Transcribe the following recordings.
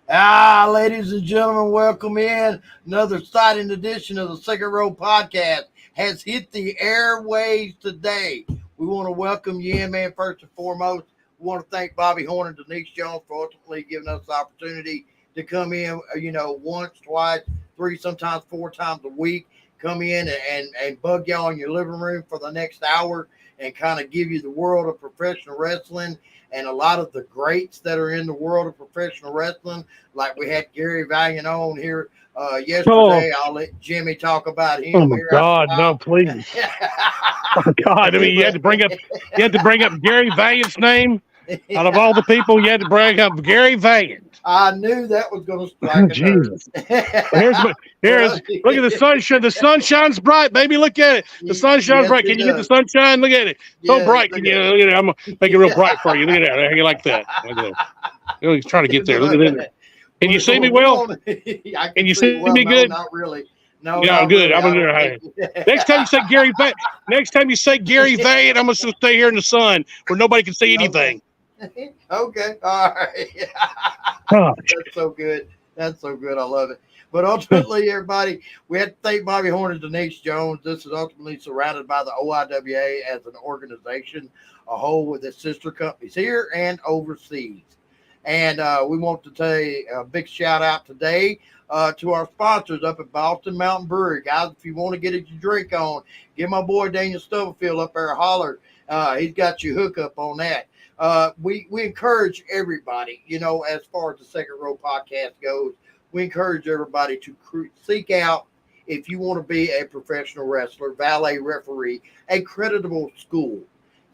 Ladies and gentlemen, welcome in. Another exciting edition of the Second Row Podcast has hit the airways today. We want to welcome you in, man, first and foremost. We want to thank Bobby Horn and Denise Jones for ultimately giving us the opportunity to come in, once, twice, three, sometimes four times a week. Come in and bug y'all in your living room for the next hour and kind of give you the world of professional wrestling and a lot of the greats that are in the world of professional wrestling. Like we had Gary Valiant on here yesterday. I'll let Jimmy talk about him. Oh my here God, no, please. Oh God, I mean, you had to bring up Gary Valiant's name. Out of all the people, you had to bring up Gary Valiant. I knew that was going to strike a Jesus. nerve. Here's look at the sunshine. The sun shines bright, baby. Look at it. The sun shines bright. Can you get the sunshine? Look at it. So bright. Can you look at it? I'm gonna make it real bright for you. Look at that. How you like that? Look at that. He's trying to get there. Look at that. Can you see me well? Can you see me good? No, not really. No, yeah, I'm good. Really. Next time you say Gary Valiant, I'm gonna stay here in the sun where nobody can see anything. Okay. All right. That's so good. That's so good. I love it. But ultimately, everybody, we have to thank Bobby Horn and Denise Jones. This is ultimately surrounded by the OIWA as an organization, a whole with its sister companies here and overseas. And we want to say a big shout out today to our sponsors up at Boston Mountain Brewery. Guys, if you want to get your drink on, give my boy Daniel Stubblefield up there a holler. He's got you hook up on that. We encourage everybody, as far as the Second Row Podcast goes, we encourage everybody to seek out, if you want to be a professional wrestler, valet referee, a creditable school.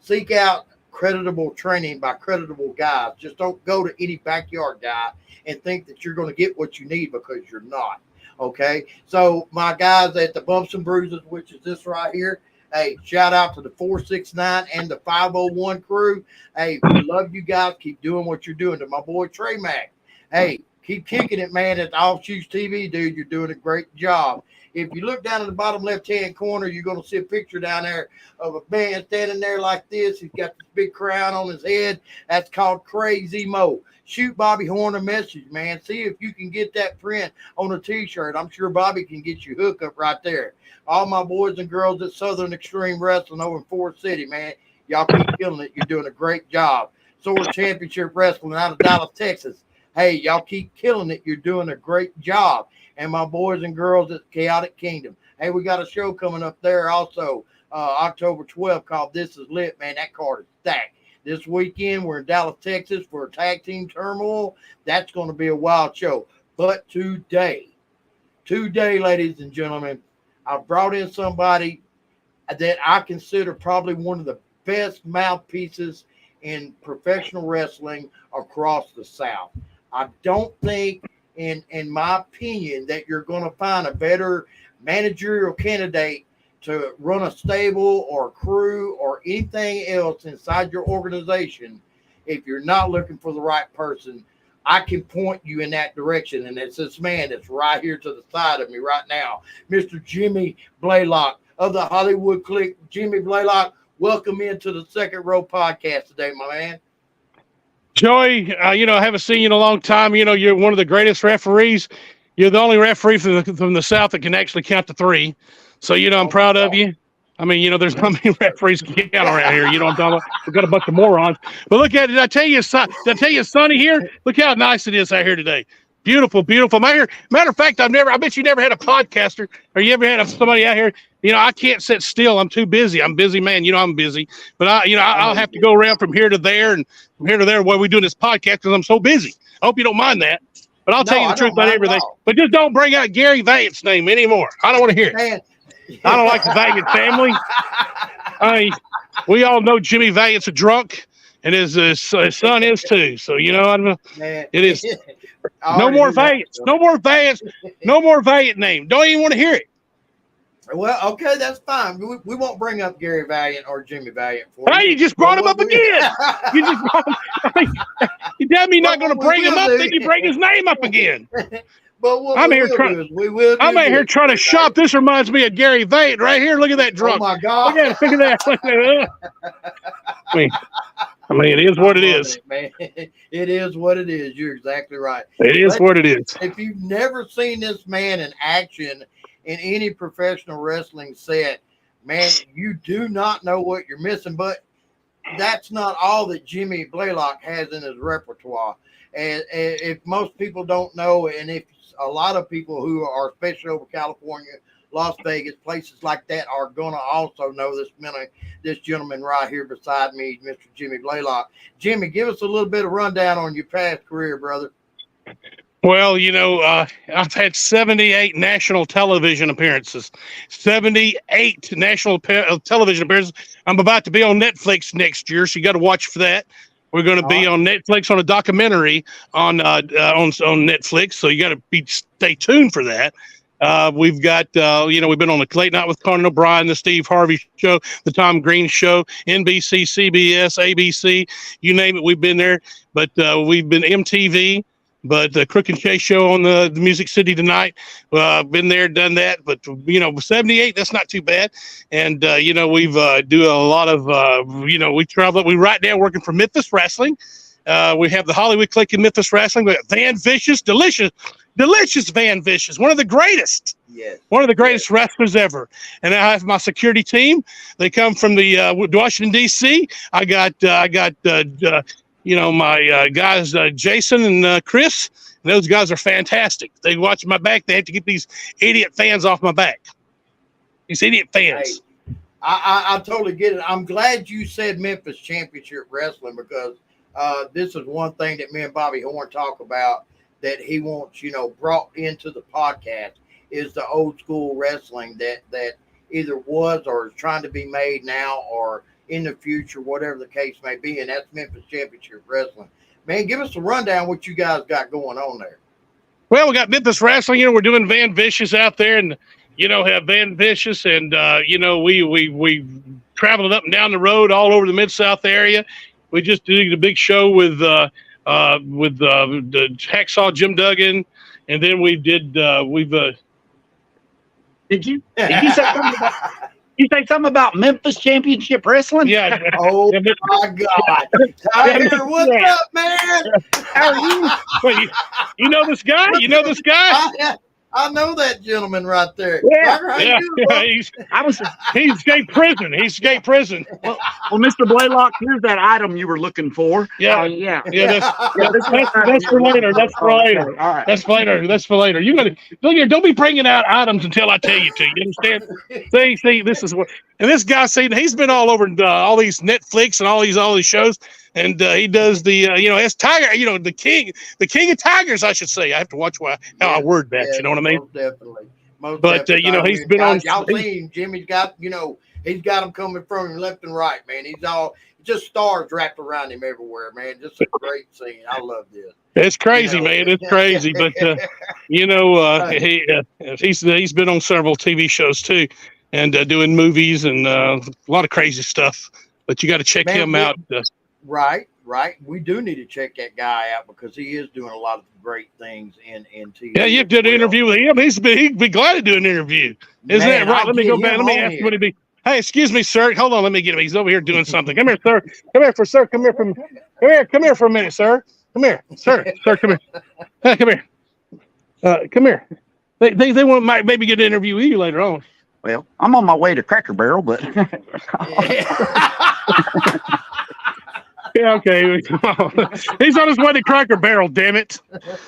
Seek out creditable training by creditable guys. Just don't go to any backyard guy and think that you're going to get what you need, because you're not. Okay? So my guys at the Bumps and Bruises, which is this right here, hey, shout out to the 469 and the 501 crew. Hey, we love you guys. Keep doing what you're doing. To my boy Trey Mack, hey, keep kicking it, man, at the Offshoots TV, dude. You're doing a great job. If you look down in the bottom left-hand corner, you're going to see a picture down there of a man standing there like this. He's got this big crown on his head. That's called Crazy Mo. Shoot Bobby Horn a message, man. See if you can get that print on a T-shirt. I'm sure Bobby can get you hook up right there. All my boys and girls at Southern Extreme Wrestling over in Forest City, man, y'all keep killing it. You're doing a great job. Sword Championship Wrestling out of Dallas, Texas. Hey, y'all keep killing it. You're doing a great job. And my boys and girls at Chaotic Kingdom. Hey, we got a show coming up there also, October 12th, called This Is Lit, man. That card is stacked. This weekend, we're in Dallas, Texas for a tag team turmoil. That's going to be a wild show. But today, ladies and gentlemen, I brought in somebody that I consider probably one of the best mouthpieces in professional wrestling across the South. I don't think, in my opinion, that you're going to find a better managerial candidate to run a stable or a crew or anything else inside your organization. If you're not looking for the right person, I can point you in that direction. And it's this man that's right here to the side of me right now, Mr. Jimmy Blaylock of the Hollywood Clique. Jimmy Blaylock, welcome into the Second Row Podcast today, my man. Joey, I haven't seen you in a long time. You're one of the greatest referees. You're the only referee from the South that can actually count to three. So, I'm proud of you. I mean, there's not many referees can count around here. You know what I'm talking about? We've got a bunch of morons. But look at it. Did I tell you, sunny here? Look how nice it is out here today. Beautiful, beautiful. Matter of fact, I bet you never had a podcaster, or you ever had somebody out here. I can't sit still. I'm too busy. I'm a busy man. I'm busy. But I'll have to go around from here to there and from here to there while we're doing this podcast because I'm so busy. I hope you don't mind that. But I'll tell you the truth about everything. But just don't bring out Gary Valiant's name anymore. I don't want to hear it. Man. I don't like the Valiant family. We all know Jimmy Valiant's a drunk, and his son is too. So it is. No more Valiants. No more Valiants. No more Valiant name. Don't even want to hear it. Well, okay, that's fine. We won't bring up Gary Valiant or Jimmy Valiant for you. Hey, you just brought him up again. You just brought him. You tell me you're not going to bring him up, then you bring his name up again. But I'm out here trying to shop. This reminds me of Gary Valiant right here. Look at that drunk. Oh my God! Look at that. I mean, it is what it is. It, man. It is what it is. You're exactly right. It is what it is. If you've never seen this man in action in any professional wrestling set, man, you do not know what you're missing. But that's not all that Jimmy Blaylock has in his repertoire. And if most people don't know, and if a lot of people who are especially over California, Las Vegas, places like that are going to also know this gentleman right here beside me, Mr. Jimmy Blaylock. Jimmy, give us a little bit of rundown on your past career, brother. Well, I've had 78 national television appearances. 78 national television appearances. I'm about to be on Netflix next year, so you got to watch for that. We're going to be on Netflix on a documentary on Netflix, so you got to stay tuned for that. We've got, we've been on the Late Night with Conan O'Brien, the Steve Harvey Show, the Tom Green Show, NBC, CBS, ABC, you name it, we've been there. But we've been MTV, but the Crook and Chase Show on the Music City Tonight, been there, done that. But, 78, that's not too bad. And, we've do a lot of, we travel. We right now working for Memphis Wrestling. We have the Hollywood Click in Memphis Wrestling. We have Van Vicious, delicious Van Vicious, one of the greatest, wrestlers ever. And I have my security team. They come from the Washington D.C. I got my guys Jason and Chris. And those guys are fantastic. They watch my back. They have to get these idiot fans off my back. These idiot fans. Hey, I totally get it. I'm glad you said Memphis Championship Wrestling because this is one thing that me and Bobby Horn talk about that he wants, brought into the podcast is the old school wrestling that either was or is trying to be made now or in the future, whatever the case may be. And that's Memphis Championship Wrestling. Man, give us a rundown what you guys got going on there. Well, we got Memphis Wrestling. We're doing Van Vicious out there and, have Van Vicious. And, we traveled up and down the road all over the Mid-South area. We just did a big show with the Hacksaw Jim Duggan, and then we did Did you say something about? You say something about Memphis Championship Wrestling? Yeah. Oh my God, Tiger, what's up, man? How are you? Wait, you know this guy? You know this guy? I know that gentleman right there. Yeah, he escaped prison. He escaped prison. Well, Mr. Blaylock, here's that item you were looking for. Yeah, that's for later. That's for later. All right, that's for later. That's for later. You're gonna look here. Don't be bringing out items until I tell you to. You understand? See, this is what. And this guy, he's been all over all these Netflix and all these shows. And he does the, as Tiger, the king of tigers, I should say. I have to watch how I word that. You know what I mean? Most definitely. He's been on. Y'all seen Jimmy's got, he's got them coming from him left and right, man. He's just stars wrapped around him everywhere, man. Just a great scene. I love this. It's crazy, man. It's crazy, but he's been on several TV shows too, and doing movies and a lot of crazy stuff. But you got to check him out. Right. We do need to check that guy out because he is doing a lot of great things in TV. Yeah, you did an interview with him. He'd be glad to do an interview. Isn't that right? Let me go back. Let me ask you what he'd be. Hey, excuse me, sir. Hold on. Let me get him. He's over here doing something. Come here, sir. Come here for a minute, sir. Come here, sir. Sir, come here. Come here. Come here. They might maybe get an interview with you later on. Well, I'm on my way to Cracker Barrel, but. Yeah, okay. He's on his way to Cracker Barrel, damn it.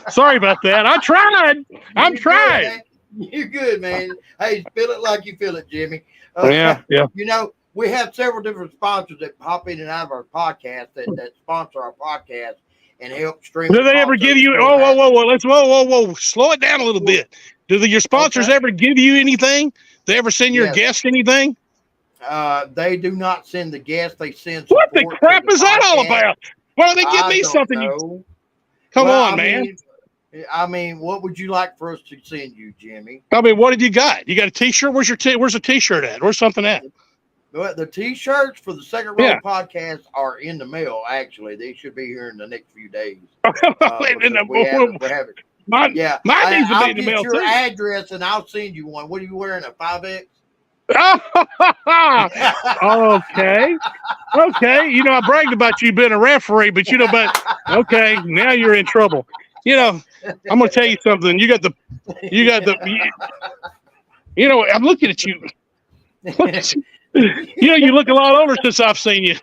Sorry about that. I tried. I'm trying. You're good, man. Hey, feel it like you feel it, Jimmy. Yeah. We have several different sponsors that pop in and out of our podcast that sponsor our podcast and help stream. Do they ever give you? Whoa! Slow it down a little bit. Do your sponsors ever give you anything? They ever send your guests anything? They do not send the guests. They send. What the crap is that all about? Why don't they give me something? Come on, man. I mean, what would you like for us to send you, Jimmy? I mean, what have you got? You got a T-shirt? Where's a T-shirt at? Where's something at? Well, the T-shirts for the Second Row podcast are in the mail. Actually, they should be here in the next few days. Mine needs to be in the mail I'll too. get your address and I'll send you one. What are you wearing? A 5X? Okay. Okay. You know, I bragged about you being a referee, but okay, now you're in trouble. You know, I'm gonna tell you something. You know, I'm looking at you. You know, you look a lot older since I've seen you.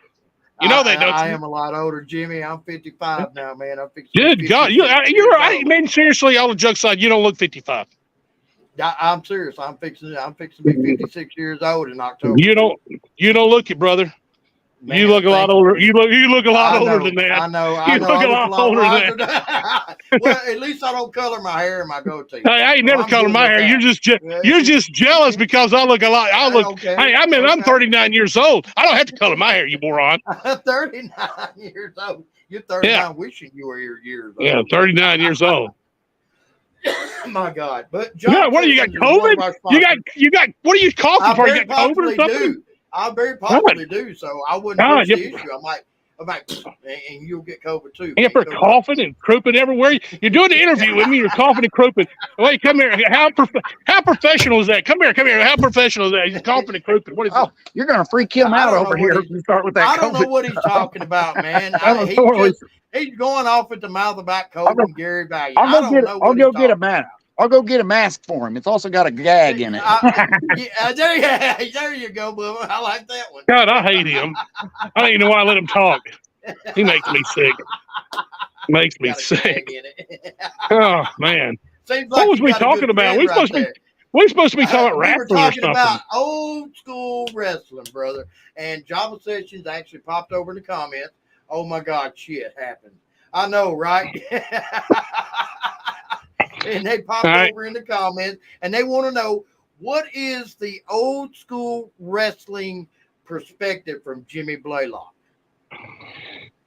You know that, don't I you? am a lot older, Jimmy. I'm 55 now, man. I'm fixing to be Good God, 56 you're years right. old. Man, seriously, all the jokes aside, you don't look 55. I'm serious. I'm fixing to be 56 years old in October. You don't look it, brother. Man, You look a lot thank older. you. You look a lot older than that. I know. You look I a look a lot lot older than wiser. Well, at least I don't color my hair and my goatee. Hey, I ain't So never I'm colored good my with hair. that. You're just jealous because I look a lot. Okay. Hey, I mean, I'm Okay. 39 years old. I don't have to color my hair, you moron. 39 years old. You're 39 Yeah, wishing you were your years old. yeah, 39 years old. My God. But Yeah, John what do you got? Sessions is one of COVID? our sponsors. You got. What are you coughing I for? You very got COVID or possibly something? do. I very God, possibly do. So I wouldn't God, push the issue. I'm like, and you'll get COVID too, you're man. COVID. coughing and crouping everywhere. You're doing the interview with me. You're coughing and crouping. Wait, come here. How professional is that? Come here. How professional is that? He's coughing and crouping. What is that? You're gonna freak him I out don't know over what here he's. if you start with that. I don't know COVID what he's stuff. talking about, man. I don't know what He's going off at the mouth about I'll COVID go, and Gary Valiant. I'll I go don't get know I'll what he's go get a talking mask. I'll go get a mask for him. It's also got a gag in it. There you go, Bubba. I like that one. God, I hate him. I don't even know why I let him talk. He makes me sick. Makes me Got a sick. gag in it. Oh man. Seems What like was you we got a good talking about? friend right there. We supposed to be talking about We were wrestling or talking something. about old school wrestling, brother. And Java Sessions actually popped over in the comments. Oh my God, shit happened. I know, right? And they popped over in the comments and they want to know, what is the old school wrestling perspective from Jimmy Blaylock?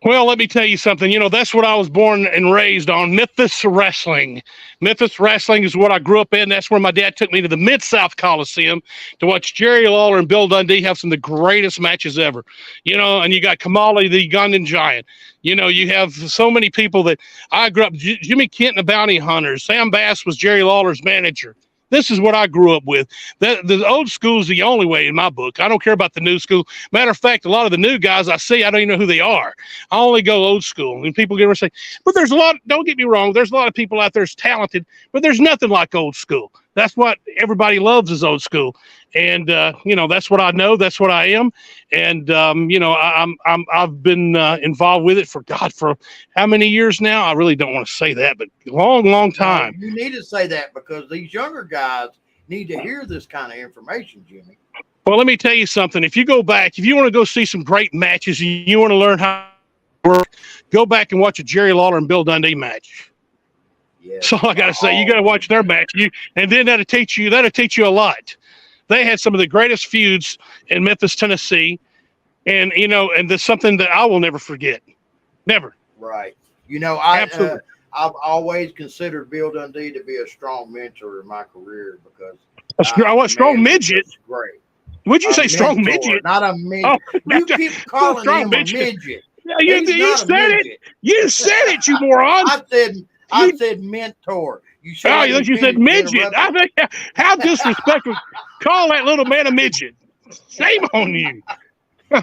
Well, let me tell you something. You know, that's what I was born and raised on, Memphis wrestling. Memphis wrestling is what I grew up in. That's where my dad took me to the Mid-South Coliseum to watch Jerry Lawler and Bill Dundee have some of the greatest matches ever. You know, and you got Kamali, the Ugandan Giant. You know, you have so many people that I grew up, Jimmy Kent and the Bounty Hunters. Sam Bass was Jerry Lawler's manager. This is what I grew up with. The old school is the only way in my book. I don't care about the new school. Matter of fact, a lot of the new guys I see, I don't even know who they are. I only go old school. And people get over and say, but there's a lot, don't get me wrong, there's a lot of people out there that's talented, but there's nothing like old school. That's what everybody loves is old school. And, you know, that's what I know. That's what I am. And, you know, I've been involved with it for how many years now? I really don't want to say that, but long time. You need to say that because these younger guys need to hear this kind of information, Jimmy. Well, let me tell you something. If you go back, if you want to go see some great matches, you want to learn how to work, go back and watch a Jerry Lawler and Bill Dundee match. Yes. So I got to say, you got to watch their match. And then that'll teach you a lot. They had some of the greatest feuds in Memphis, Tennessee. And, you know, and there's something that I will never forget. Never. Right. You know, Absolutely. I've always considered Bill Dundee to be a strong mentor in my career because a strong midget. Great. Would you say strong midget? Not a midget. You keep calling him a midget. Yeah, you said it. You said it, you moron. I said mentor. You said midget. I think how disrespectful. Call that little man a midget. Shame on you.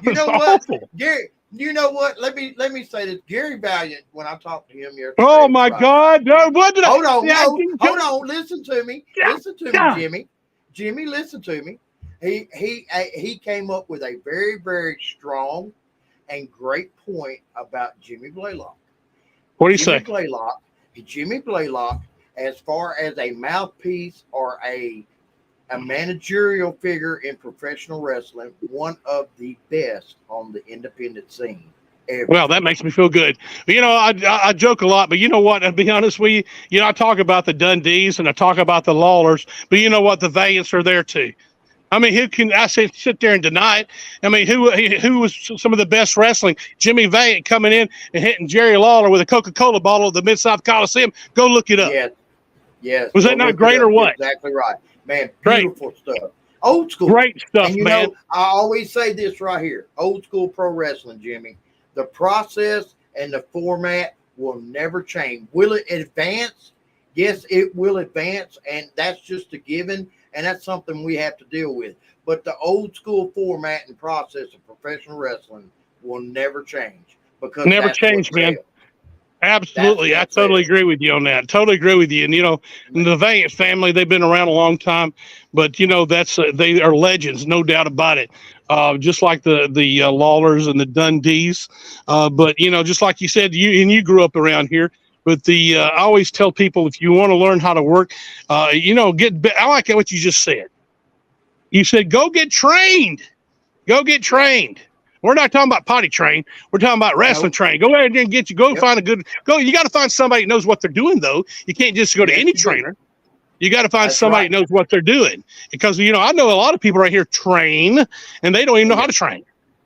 You know what, Gary? You know what? Let me say this. Gary Valiant, when I talked to him yesterday. Oh my God! No, what did hold on. Listen to me. Listen to me, Jimmy. Jimmy, listen to me. He came up with a very, very strong and great point about Jimmy Blaylock. What do you say? Jimmy Blaylock, as far as a mouthpiece or a managerial figure in professional wrestling, one of the best on the independent scene ever. Well, that makes me feel good. You know, I joke a lot, but you know what? I'll be honest with you. You know, I talk about the Dundees and I talk about the Lawlers, but you know what? The Valiants are there too. I mean, who can I say sit there and deny it? I mean, who was some of the best wrestling? Jimmy Valiant coming in and hitting Jerry Lawler with a Coca-Cola bottle at the Mid-South Coliseum. Go look it up. Yes. Was that not great or what? Exactly right. Man, beautiful stuff. Old school. Great stuff, and you man. know, I always say this right here. Old school pro wrestling, Jimmy. The process and the format will never change. Will it advance? Yes, it will advance, and that's just a given. and that's something we have to deal with. But the old school format and process of professional wrestling will never change because Never that's change, what man. sells. Absolutely. I totally agree with you on that. Totally agree with you. And, the Valiant family, they've been around a long time, but, that's, they are legends, no doubt about it. Just like the Lawlers and the Dundees. But, just like you said, you grew up around here. But I always tell people, if you want to learn how to work, I like what you just said. You said, go get trained. Go get trained. We're not talking about potty train. We're talking about wrestling train. Go ahead and find a good You got to find somebody that knows what they're doing, though. You can't just go to any trainer. You got to find somebody that knows what they're doing. Because, I know a lot of people right here train and they don't even know how to train.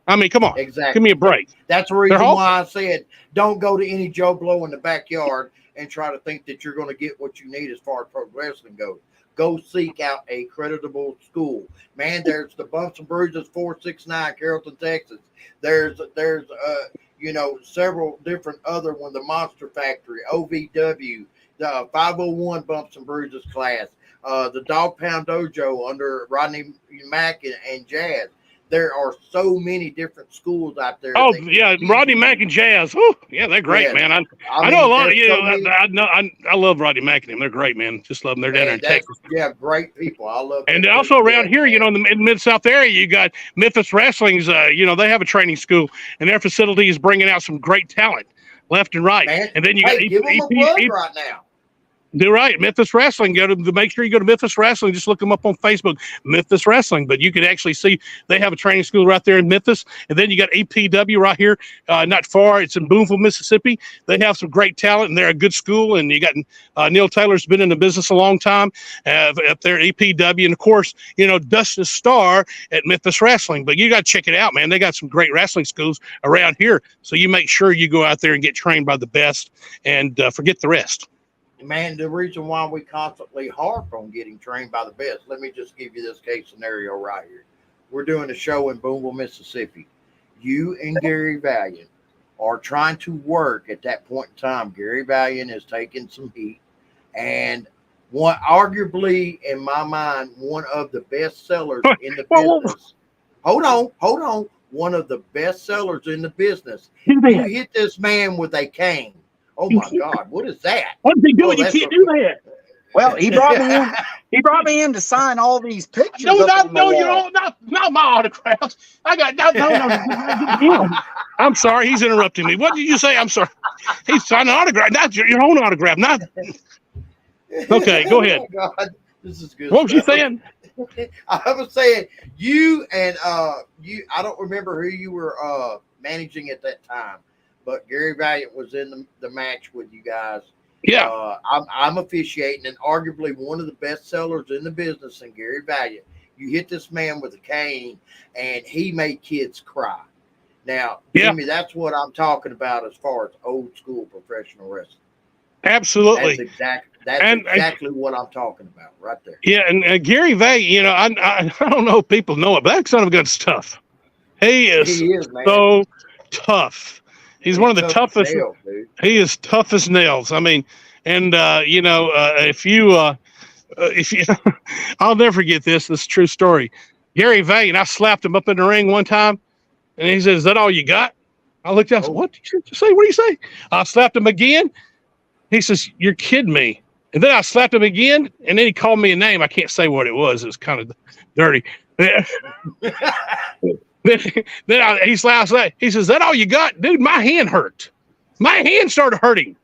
I mean, come on. Exactly. Give me a break. That's the reason why I said don't go to any Joe Blow in the backyard and try to think that you're going to get what you need as far as pro wrestling goes. Go seek out a creditable school. Man, there's the Bumps and Bruises 469, Carrollton, Texas. There's several different other ones, the Monster Factory, OVW, the 501 Bumps and Bruises class, the Dog Pound Dojo under Rodney Mack and Jazz. There are so many different schools out there. Oh, yeah, Rodney Mack and Jazz. Whew, yeah, they're great, man. I know a lot of I love Rodney Mack and them. They're great, man. Just love them. They're down there in Texas. Yeah, great people. I love them. And also around here, in the Mid-South area, you got Memphis Wrestling's, they have a training school, and their facility is bringing out some great talent left and right. Man, and then you got give them a plug right now. Do right. Memphis Wrestling. Make sure you go to Memphis Wrestling. Just look them up on Facebook, Memphis Wrestling. But you can actually see they have a training school right there in Memphis. And then you got APW right here, not far. It's in Boonville, Mississippi. They have some great talent, and they're a good school. And you got Neil Taylor's been in the business a long time up there at APW. And, of course, Dustin Starr at Memphis Wrestling. But you got to check it out, man. They got some great wrestling schools around here. So you make sure you go out there and get trained by the best and forget the rest. Man, the reason why we constantly harp on getting trained by the best, let me just give you this case scenario right here. We're doing a show in Boonville, Mississippi. You and Gary Valiant are trying to work at that point in time. Gary Valiant is taking some heat. And arguably, in my mind, one of the best sellers in the business. Hold on. One of the best sellers in the business. You hit this man with a cane. Oh my God! What is that? What is he doing? You can't do that. Well, he brought me in. He brought me in to sign all these pictures. No, not my autographs. I got no. I'm sorry, he's interrupting me. What did you say? I'm sorry. He's signing an autograph, not your own autograph. Not. Okay, go ahead. Oh God, this is good. What was you saying? I was saying you and you. I don't remember who you were managing at that time. But Gary Valiant was in the match with you guys. Yeah. I'm officiating, and arguably one of the best sellers in the business, and Gary Valiant. You hit this man with a cane, and he made kids cry. Now, Jimmy, that's what I'm talking about as far as old school professional wrestling. Absolutely. That's exactly what I'm talking about right there. Yeah, and Gary Valiant, I don't know if people know it, but that son of a gun's tough. He is so tough. He's one of the toughest. He is tough as nails. I mean, and if you, I'll never forget this. This is a true story. Gary Valiant, I slapped him up in the ring one time, and he says, "Is that all you got?" I looked at him. What did you say? What do you say? I slapped him again. He says, "You're kidding me." And then I slapped him again, and then he called me a name. I can't say what it was. It was kind of dirty. Then he slaps that. He says, "Is that all you got?" Dude, my hand hurt. My hand started hurting.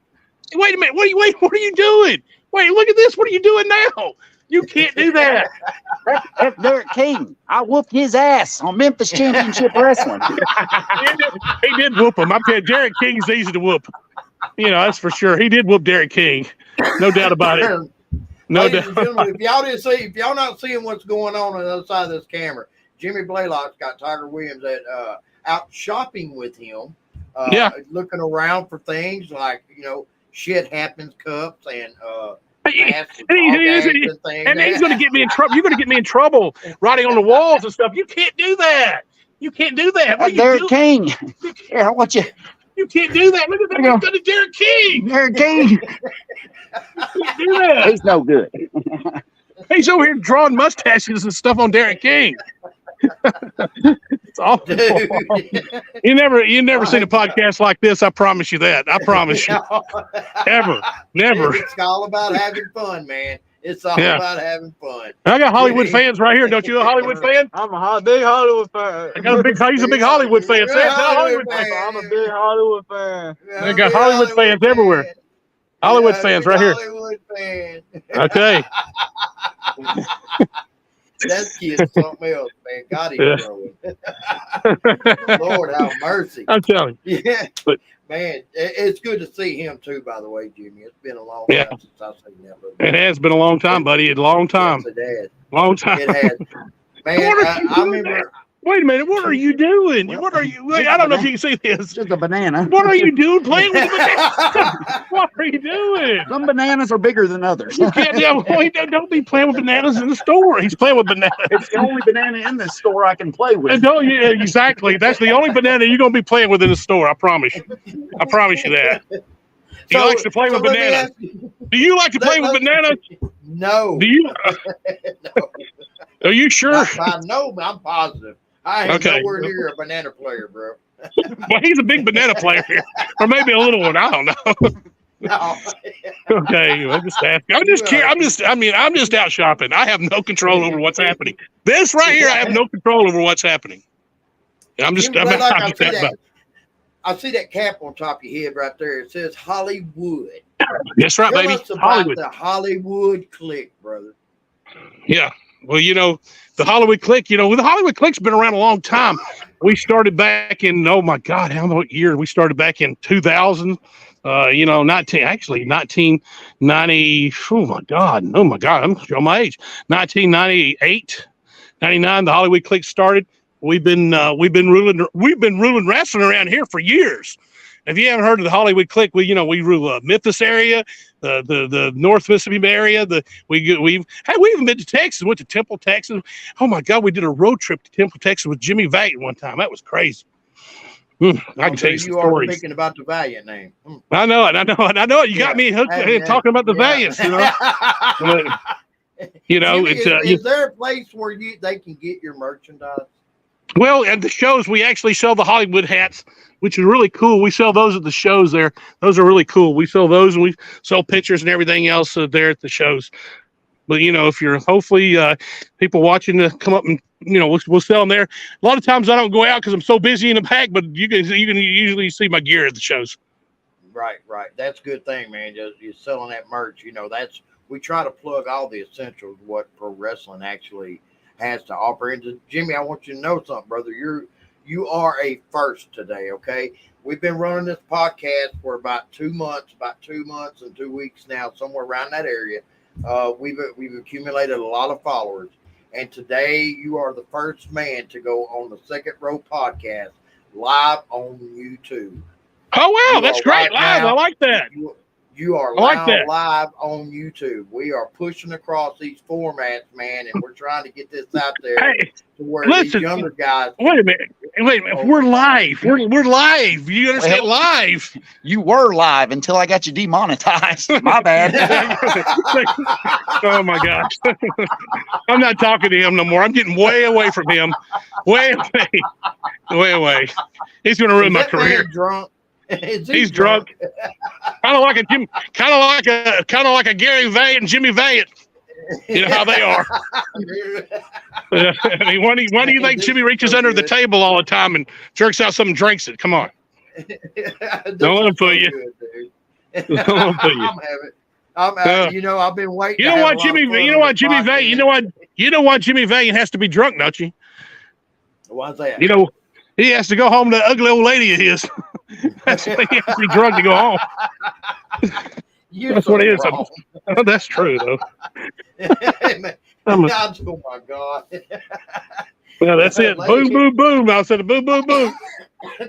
Wait a minute. What are you doing? Wait, look at this. What are you doing now? You can't do that. That's Derek King. I whooped his ass on Memphis Championship Wrestling. He did whoop him. I'm telling you, Derek King's easy to whoop. That's for sure. He did whoop Derek King. No doubt about it. No doubt. If y'all not seeing what's going on the other side of this camera, Jimmy Blaylock's got Tiger Williams out shopping with him. Looking around for things like, shit happens cups and and he's going to get me in trouble. You're going to get me in trouble writing on the walls and stuff. You can't do that. You can't do that. Derek King. Yeah, I want you. You can't do that. Look at that. He's got a Derek King. Derek King. You can't do that. He's no good. He's over here drawing mustaches and stuff on Derek King. It's awful. Dude. You never seen a podcast like this. I promise you that. I promise you. Ever. Never. It's all about having fun, man. It's all about having fun. I got Hollywood fans right here. Don't you a Hollywood fan? I'm a big Hollywood fan. He's a big Hollywood fan. Say it, Hollywood fan. I'm a big Hollywood fan. They got Hollywood fans everywhere. Hollywood fans right here. Hollywood fan. Okay. That kid's something else, man. God, he's growing. Lord have mercy. I'm telling you. Yeah. But, man, it's good to see him too, by the way, Jimmy. It's been a long time since I've seen that little It has been a long time, buddy. A long time. Yes, it has. Long time. It has. Man, I remember. Wait a minute. What are you doing? What are you? I don't know if you can see this. Just a banana. What are you doing playing with the banana? What are you doing? Some bananas are bigger than others. You can't, don't be playing with bananas in the store. He's playing with bananas. It's the only banana in this store I can play with. Yeah, exactly. That's the only banana you're going to be playing with in the store. I promise you. I promise you that. He likes to play with bananas. Do you like to play with bananas? No. Do you? No. Are you sure? No, I'm positive. I ain't nowhere near a banana player, bro. Well, he's a big banana player here, or maybe a little one. I don't know. No. Okay, I'm just asking. I'm just out shopping. I have no control over what's happening. This right here, I have no control over what's happening. I see that cap on top of your head right there. It says Hollywood. That's right, Tell baby. us about Hollywood. the Hollywood clique, brother. Yeah. Well, the Hollywood clique, the Hollywood clique's been around a long time. We started back in, oh my God, how many years? We started back in 2000, 1990. Oh my God, I'm showing my age. 1998, 99, the Hollywood clique started. We've been ruling wrestling around here for years. If you haven't heard of the Hollywood clique, we rule Memphis area, the North Mississippi area. We even been to Texas. Went to Temple, Texas. Oh my God, we did a road trip to Temple, Texas with Jimmy Valiant one time. That was crazy. I can tell you some are stories. Thinking about the Valiant name. I know it. You got me hooked talking about the Valiants. Jimmy, is there a place where they can get your merchandise? Well, at the shows, we actually sell the Hollywood hats, which is really cool. We sell those at the shows there. Those are really cool. We sell those, and we sell pictures and everything else there at the shows. But, if you're hopefully people watching to come up and, we'll sell them there. A lot of times I don't go out because I'm so busy in the back, but you can usually see my gear at the shows. Right. That's a good thing, man. You're selling that merch. We try to plug all the essentials, what pro wrestling actually has to offer. And Jimmy, I want you to know something, brother. You are a first today, okay? We've been running this podcast for about 2 months and 2 weeks now, somewhere around that area. We've accumulated a lot of followers, and today you are the first man to go on the Second Row podcast live on YouTube. Oh wow, that's great! Live, I like that. You are live on YouTube. We are pushing across these formats, man, and we're trying to get this out there to where these younger guys. Wait a minute. We're live. We're live. You understand? Live. You were live until I got you demonetized. My bad. Oh my gosh. I'm not talking to him no more. I'm getting way away from him. Way away. He's going to ruin my career. Drunk. He's drunk. kind of like a Gary Valiant and Jimmy Valiant. You know how they are. Why do you think Jimmy reaches under the table all the time and jerks out something and drinks it? Come on. Don't let him put you. Don't let him put you. I've been waiting. You know what Jimmy Valiant has to be drunk, don't you? Why's that? He has to go home to the ugly old lady of his. That's why he has to be drunk to go home. That's what it is. That's true, though. Oh my God. Well, that's it. Boom, boom, boom. I said boom, boom, boom.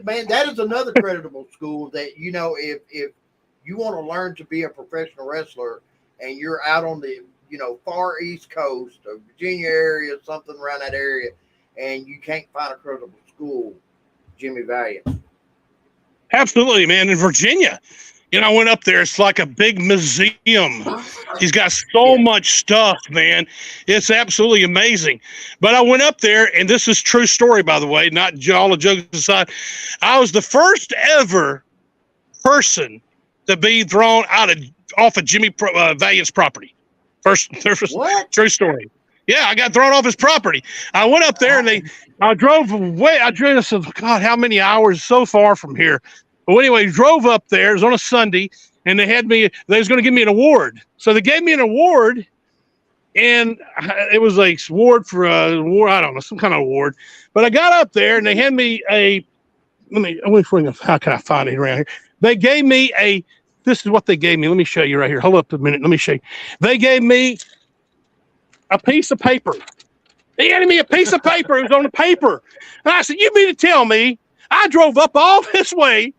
Man, that is another creditable school that, if you want to learn to be a professional wrestler and you're out on the, far East Coast of Virginia area, something around that area, and you can't find a credible school, Jimmy Valiant. Absolutely, man. In Virginia, I went up there. It's like a big museum. He's got so much stuff, man. It's absolutely amazing. But I went up there, and this is true story, by the way, not all the jokes aside. I was the first ever person to be thrown off of Jimmy Valiant's property. First, What? true story. Yeah, I got thrown off his property. I went up there, and I drove away. I drove, God, how many hours so far from here? But anyway, drove up there. It was on a Sunday, and they was going to give me an award. So they gave me an award, and it was a award for I don't know, some kind of award. But I got up there, and they had me how can I find it around here? They gave me this is what they gave me. Let me show you right here. Hold up a minute. Let me show you. They gave me a piece of paper. They handed me a piece of paper. It was on the paper. And I said, you mean to tell me I drove up all this way,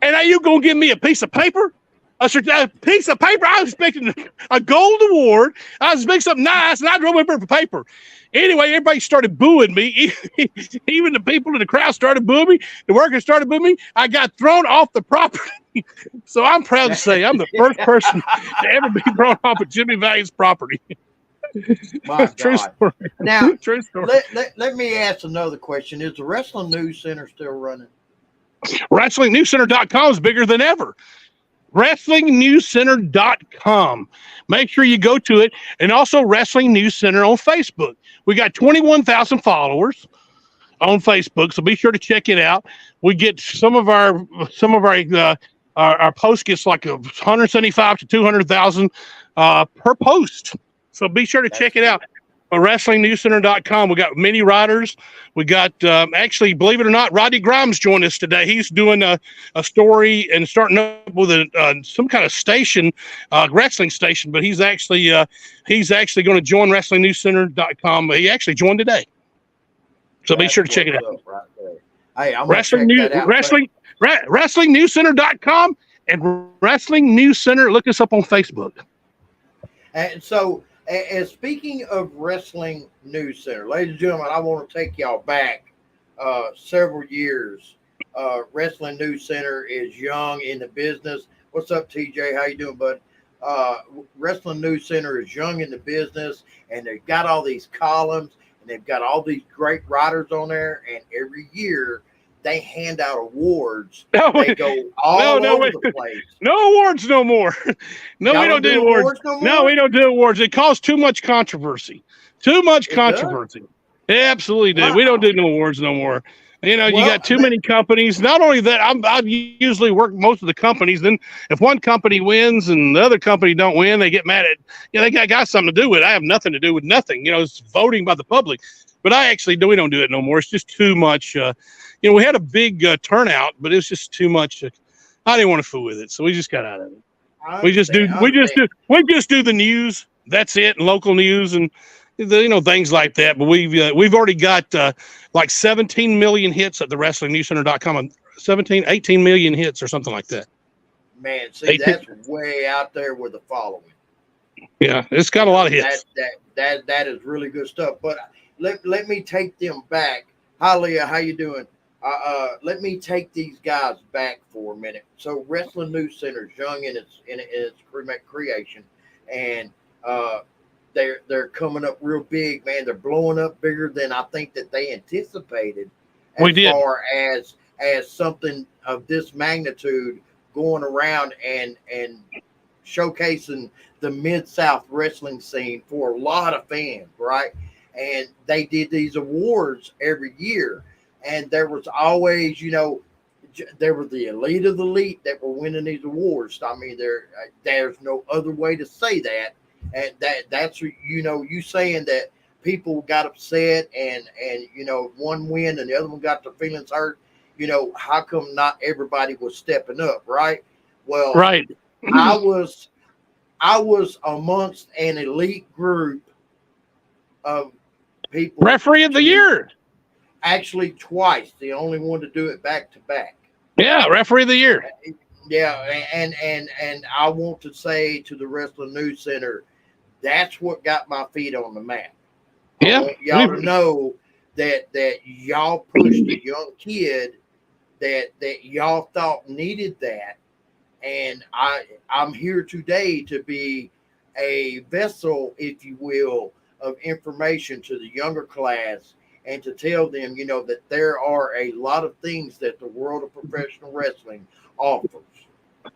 and now you going to give me a piece of paper? A piece of paper? I was expecting a gold award. I was expecting something nice, and I drove up here for paper. Anyway, everybody started booing me. Even the people in the crowd started booing me. The workers started booing me. I got thrown off the property. So I'm proud to say I'm the first person to ever be thrown off of Jimmy Valiant's property. My True God. story. Now, True story. let me ask another question. Is the Wrestling News Center still running? WrestlingNewsCenter.com is bigger than ever. WrestlingNewsCenter.com. Make sure you go to it, and also Wrestling News Center on Facebook. We got 21,000 followers on Facebook, so be sure to check it out. We get some of our posts gets like 175 to 200,000 per post. So be sure to check it out. WrestlingNewsCenter.com. We got many writers. We got actually, believe it or not, Roddy Grimes joined us today. He's doing a story and starting up with some kind of station, wrestling station. But he's actually going to join WrestlingNewsCenter.com. He actually joined today. So be sure to check it out. Right there. Hey, I'm gonna check that out. WrestlingNewsCenter.com and Wrestling News Center. Look us up on Facebook. And so, and speaking of Wrestling News Center, ladies and gentlemen, I want to take y'all back several years. Wrestling News Center is young in the business. What's up, TJ? How you doing, bud? Wrestling News Center is young in the business, and they've got all these columns, and they've got all these great writers on there, and every year they hand out awards. They go all over the place. No awards no more. No, we don't do awards. No, we don't do awards. It caused too much controversy. Too much controversy. They absolutely do. Wow. We don't do no awards no more. You got too many companies. Not only that, I usually work most of the companies. Then if one company wins and the other company don't win, they get mad at, they got something to do with it. I have nothing to do with nothing. It's voting by the public. But we don't do it no more. It's just too much. We had a big turnout, but it was just too much. I didn't want to fool with it, so we just got out of it. We just do the news. That's it, and local news and things like that. But we've already got like 17 million hits at the WrestlingNewsCenter.com, 18 million hits or something like that. Man, see, that's way out there with the following. Yeah, it's got a lot of hits. That is really good stuff. But let me take them back. Hi, Leah. How you doing? Let me take these guys back for a minute. So, Wrestling News Center is young in its creation, and they're coming up real big, man. They're blowing up bigger than I think that they anticipated. Far as something of this magnitude going around and showcasing the Mid-South wrestling scene for a lot of fans, right? And they did these awards every year. And there was always, there was the elite of the elite that were winning these awards. I mean, there's no other way to say that. And that's, you saying that people got upset and one win and the other one got their feelings hurt. How come not everybody was stepping up, right? Well, right. I was amongst an elite group of people. Referee of the year. Actually, twice. The only one to do it back to back. Yeah, referee of the year. Yeah, and I want to say to the Wrestling News Center, that's what got my feet on the mat. Yeah, I want y'all to know that y'all pushed a young kid that y'all thought needed that, and I'm here today to be a vessel, if you will, of information to the younger class and to tell them, that there are a lot of things that the world of professional wrestling offers.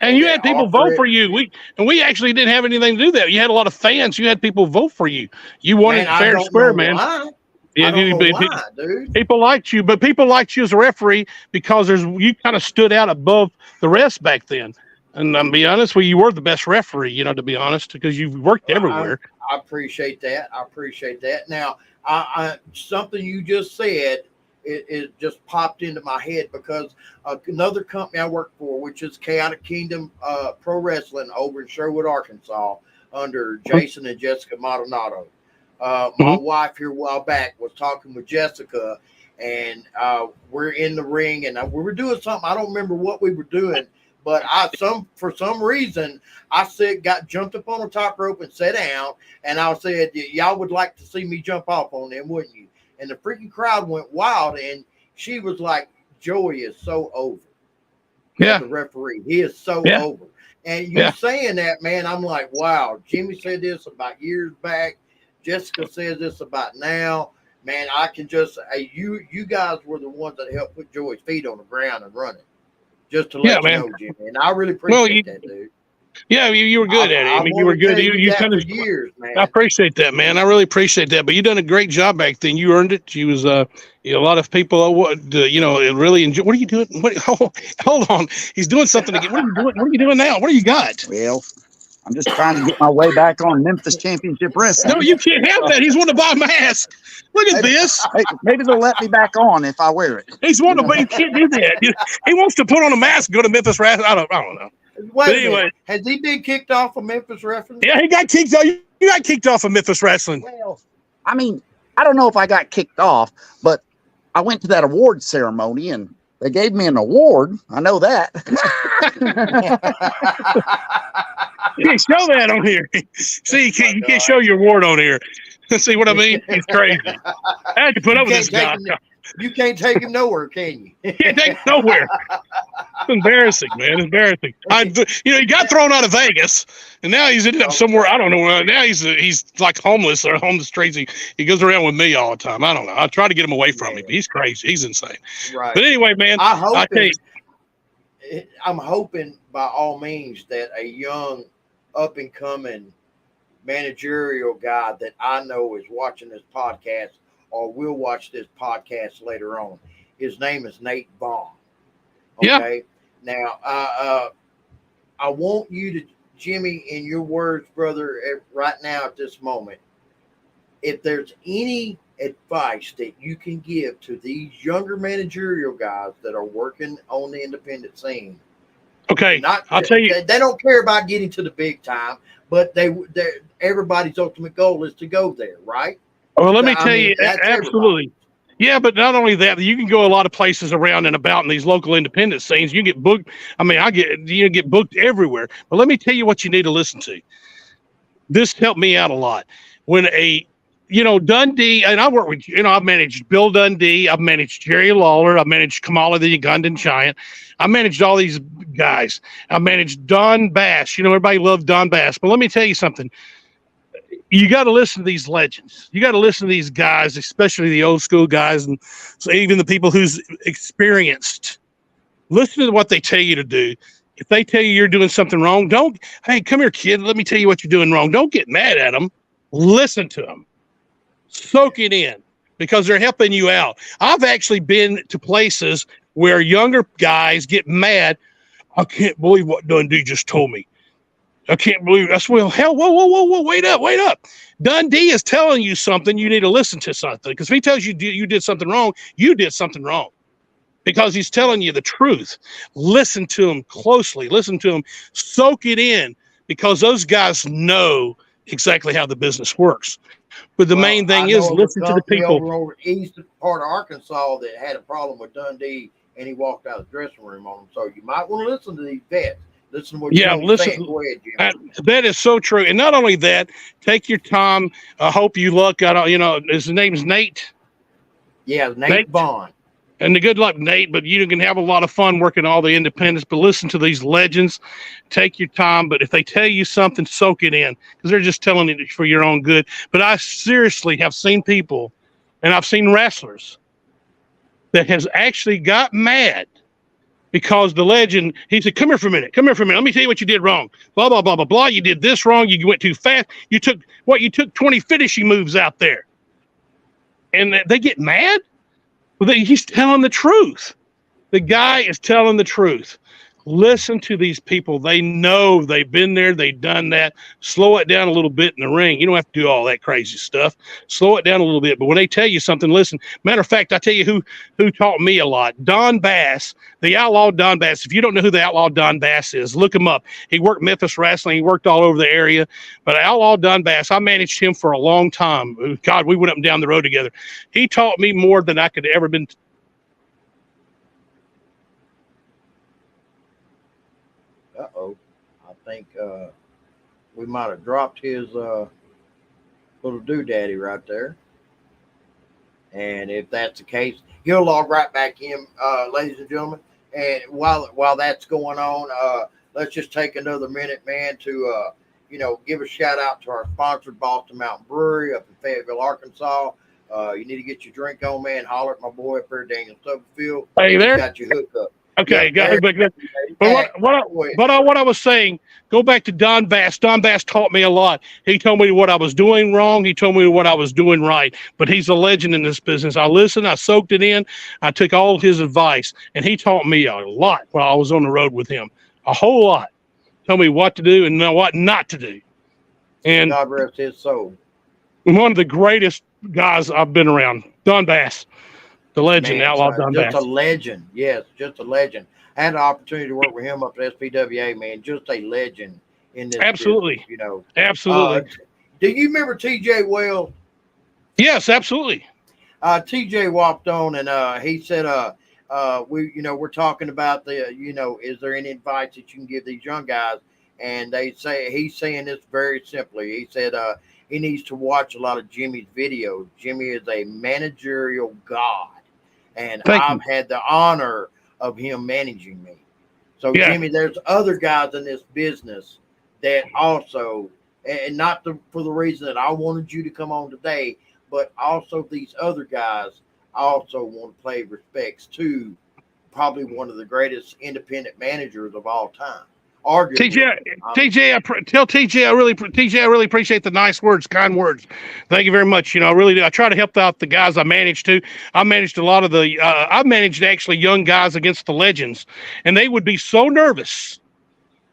And you had people vote for you. We actually didn't have anything to do that. You had a lot of fans. You had people vote for you. You wanted fair and square, man. Why. I don't know why, dude. People liked you, but people liked you as a referee because you kind of stood out above the rest back then. And I'm be honest with you, were the best referee, to be honest, because you've worked everywhere. I appreciate that. Now, something you just said, it just popped into my head because another company I work for, which is Chaotic Kingdom Pro Wrestling over in Sherwood, Arkansas, under Jason and Jessica Maldonado. My wife here a while back was talking with Jessica, and we're in the ring, and we were doing something. I don't remember what we were doing, but for some reason I got jumped up on the top rope and sat down, and I said, "Y'all would like to see me jump off on them, wouldn't you?" And the freaking crowd went wild, and she was like, "Joey is so over." Yeah, the referee, he is so over. And you saying that, man, I'm like, wow. Jimmy said this about years back. Jessica says this about now. Man, I can just you guys were the ones that helped put Joey's feet on the ground and run it. Just to let you know, Jimmy. And I really appreciate that, dude. Yeah, you were good at it. I mean, you were good. You kind of years, man. I appreciate that, man. I really appreciate that. But you done a great job back then. You earned it. You was a lot of people, really enjoy. What are you doing? Hold on. He's doing something again. What are you doing? What are you doing now? What do you got? Well, I'm just trying to get my way back on Memphis Championship Wrestling. No, you can't have that. He's wanting to buy a mask. Look at this. Maybe they'll let me back on if I wear it. He's wanting to, but you can't do that. He wants to put on a mask and go to Memphis Wrestling. I don't know. Wait a minute. Has he been kicked off of Memphis Wrestling? Yeah, he got kicked off. You got kicked off of Memphis Wrestling. Well, I mean, I don't know if I got kicked off, but I went to that award ceremony and they gave me an award. I know that. You can't show that on here. See, you can't show your award on here. See what I mean? He's crazy. I had to put up with this guy. You can't take him nowhere, can you? You can't take him nowhere. It's embarrassing, man. It's embarrassing. He got thrown out of Vegas, and now he's ended up somewhere. I don't know. Now he's like homeless or on the streets. He goes around with me all the time. I don't know. I try to get him away from me, but he's crazy. He's insane. Right. But anyway, man, I'm hoping by all means that a young, up and coming managerial guy that I know is watching this podcast or will watch this podcast later on. His name is Nate Vaughn. Okay. Yeah. Now, I want you to, Jimmy, in your words, brother, right now at this moment, if there's any advice that you can give to these younger managerial guys that are working on the independent scene. Okay. I'll tell you. They don't care about getting to the big time, but everybody's ultimate goal is to go there, right? Well, let me tell you, absolutely. Everybody. Yeah, but not only that, you can go a lot of places around and about in these local independent scenes. You get booked. I mean, you get booked everywhere. But let me tell you what you need to listen to. This helped me out a lot. When Dundee, and I work with, I've managed Bill Dundee, I've managed Jerry Lawler, I've managed Kamala the Ugandan Giant, I managed all these guys. I managed Don Bass. Everybody loved Don Bass. But let me tell you something. You got to listen to these legends. You got to listen to these guys, especially the old school guys, and so even the people who's experienced. Listen to what they tell you to do. If they tell you you're doing something wrong, hey, come here, kid. Let me tell you what you're doing wrong. Don't get mad at them. Listen to them. Soak it in because they're helping you out. I've actually been to places where younger guys get mad. I can't believe what Dundee just told me. I can't believe that's hell. Whoa, wait up. Dundee is telling you something. You need to listen to something because if he tells you you did something wrong, you did something wrong because he's telling you the truth. Listen to him closely. Listen to him. Soak it in because those guys know exactly how the business works. But the main thing is listen to the people. Over east part of Arkansas that had a problem with Dundee and he walked out of the dressing room on them. So you might want to listen to these vets. Listen to what you're saying. Go ahead, Jimmy. That is so true. And not only that, take your time. I hope you look at, his name's Nate. Yeah, Nate Vaughn. And the good luck, Nate, but you can have a lot of fun working all the independents, but listen to these legends, take your time. But if they tell you something, soak it in, because they're just telling it for your own good. But I seriously have seen people, and I've seen wrestlers that has actually got mad because the legend, he said, come here for a minute. Let me tell you what you did wrong. Blah, blah, blah, blah, blah. You did this wrong. You went too fast. You took 20 finishing moves out there. And they get mad. Well, he's telling the truth. The guy is telling the truth. Listen to these people. They know, they've been there. They've done that. Slow it down a little bit in the ring. You don't have to do all that crazy stuff. Slow it down a little bit. But when they tell you something, listen. Matter of fact, I tell you who taught me a lot. Don Bass, the Outlaw Don Bass. If you don't know who the Outlaw Don Bass is, look him up. He worked Memphis Wrestling. He worked all over the area. But Outlaw Don Bass, I managed him for a long time. God, we went up and down the road together. He taught me more than I could ever been. Uh-oh. I think we might have dropped his little doodaddy right there. And if that's the case, he'll log right back in, ladies and gentlemen. And while that's going on, let's just take another minute, man, to give a shout out to our sponsor, Boston Mountain Brewery up in Fayetteville, Arkansas. You need to get your drink on, man. Holler at my boy up there, Daniel Stubblefield. Hey there. Got you hooked up. Okay, but what I was saying, go back to Don Bass. Don Bass taught me a lot. He told me what I was doing wrong. He told me what I was doing right. But he's a legend in this business. I listened. I soaked it in. I took all his advice, and he taught me a lot while I was on the road with him. A whole lot. Told me what to do and what not to do. And God rest his soul. One of the greatest guys I've been around, Don Bass. The legend, Man, Outlaw Don Bass. Just a legend. Yes, just a legend. I had the opportunity to work with him up at SPWA, man. Just a legend in this Absolutely. business, Absolutely. Do you remember TJ Wells? Yes, absolutely. TJ walked on and he said, we're talking about is there any advice that you can give these young guys? And he's saying this very simply. He said he needs to watch a lot of Jimmy's videos. Jimmy is a managerial god. And I've had the honor of him managing me. So, yeah. Jimmy, there's other guys in this business that also, and not for the reason that I wanted you to come on today, but also these other guys also want to pay respects to probably one of the greatest independent managers of all time. TJ, tell TJ I really appreciate the nice words, kind words. Thank you very much. I really do. I try to help out the guys I managed to. I managed a lot of I managed actually young guys against the legends, and they would be so nervous